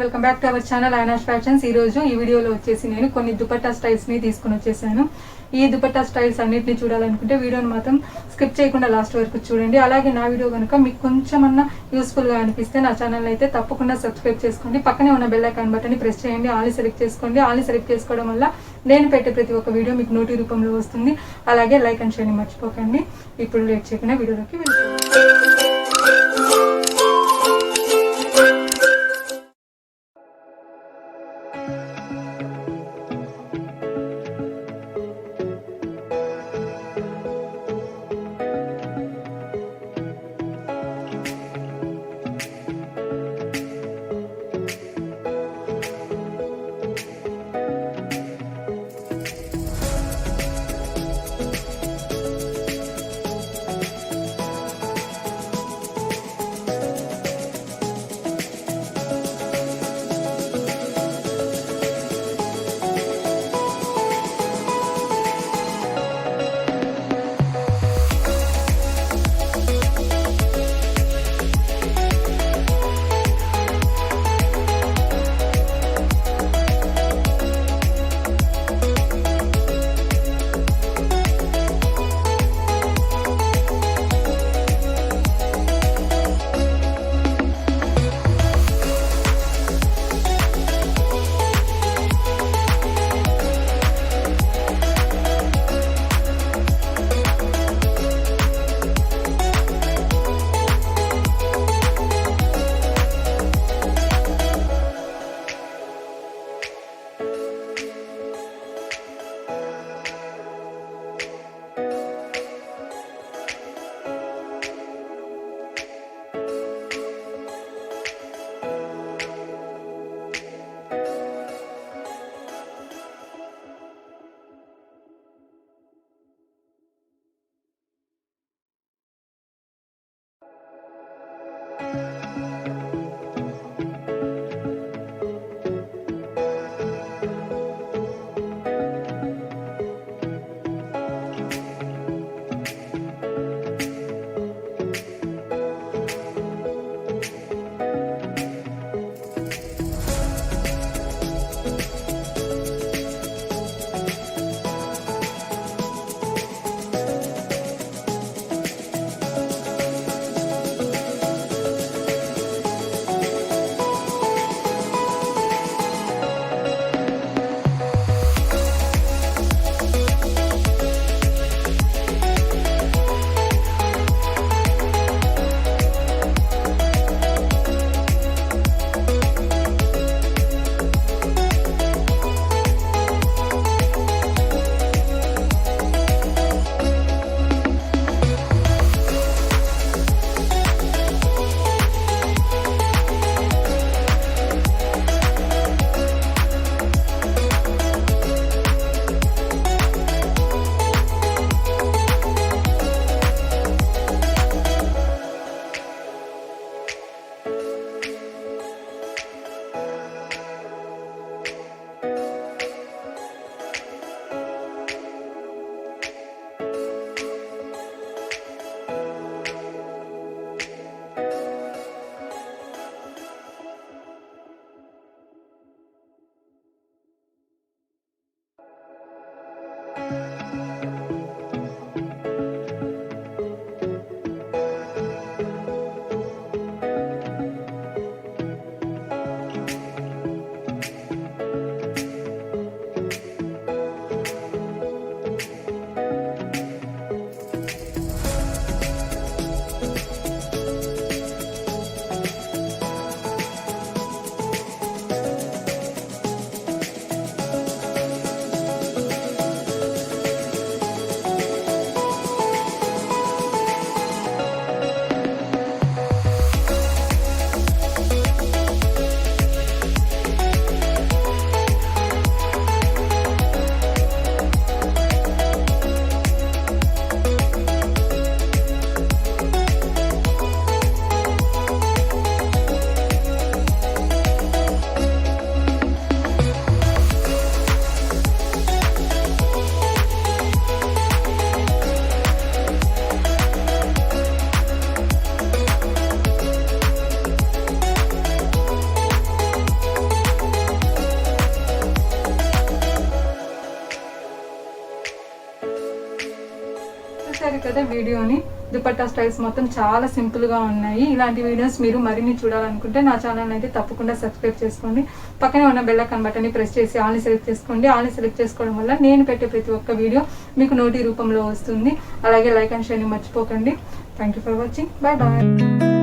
Welcome back to our channel Ainash fashions. ఈ రోజు ఈ వీడియోలో వచ్చేసి నేను కొన్ని దుపట్టా స్టైల్స్ ని తీసుకొని వచ్చేసాను. ఈ దుపట్టా స్టైల్స్ అన్నిటిని చూడాలనుకుంటే వీడియోని మాత్రం స్కిప్ చేయకుండా లాస్ట్ వరకు చూడండి. అలాగే నా వీడియో కనుక మీకు కొంచెమన్నా యూస్ఫుల్ గా అనిపిస్తే నా ఛానల్ అయితే తప్పకుండా సబ్స్క్రైబ్ చేసుకోండి. పక్కనే ఉన్న బెల్ ఐకాన్ బటన్ ని ప్రెస్ చేయండి. ఆల్ సెలెక్ట్ చేసుకోండి. ఆల్ సెలెక్ట్ చేసుకోవడం వల్ల నేను పెట్టే ప్రతి ఒక్క వీడియో మీకు నోటి రూపంలో వస్తుంది. అలాగే లైక్ అండ్ షేర్ మర్చిపోకండి. ఇప్పుడు లేట్ చేయకుండా వీడియోలోకి వెళ్ళిపోండి. కదా వీడియోని. దుపట్టా స్టైల్స్ మొత్తం చాలా సింపుల్గా ఉన్నాయి. ఇలాంటి వీడియోస్ మీరు మరిన్ని చూడాలనుకుంటే నా ఛానల్ అయితే తప్పకుండా సబ్స్క్రైబ్ చేసుకోండి. పక్కనే ఉన్న బెల్ ఐకాన్ బటన్ని ప్రెస్ చేసి ఆల్ని సెలెక్ట్ చేసుకోండి. ఆల్ని సెలెక్ట్ చేసుకోవడం వల్ల నేను పెట్టే ప్రతి ఒక్క వీడియో మీకు నోటి రూపంలో వస్తుంది. అలాగే లైక్ అండ్ షేర్ని మర్చిపోకండి. Thank you for watching. Bye bye.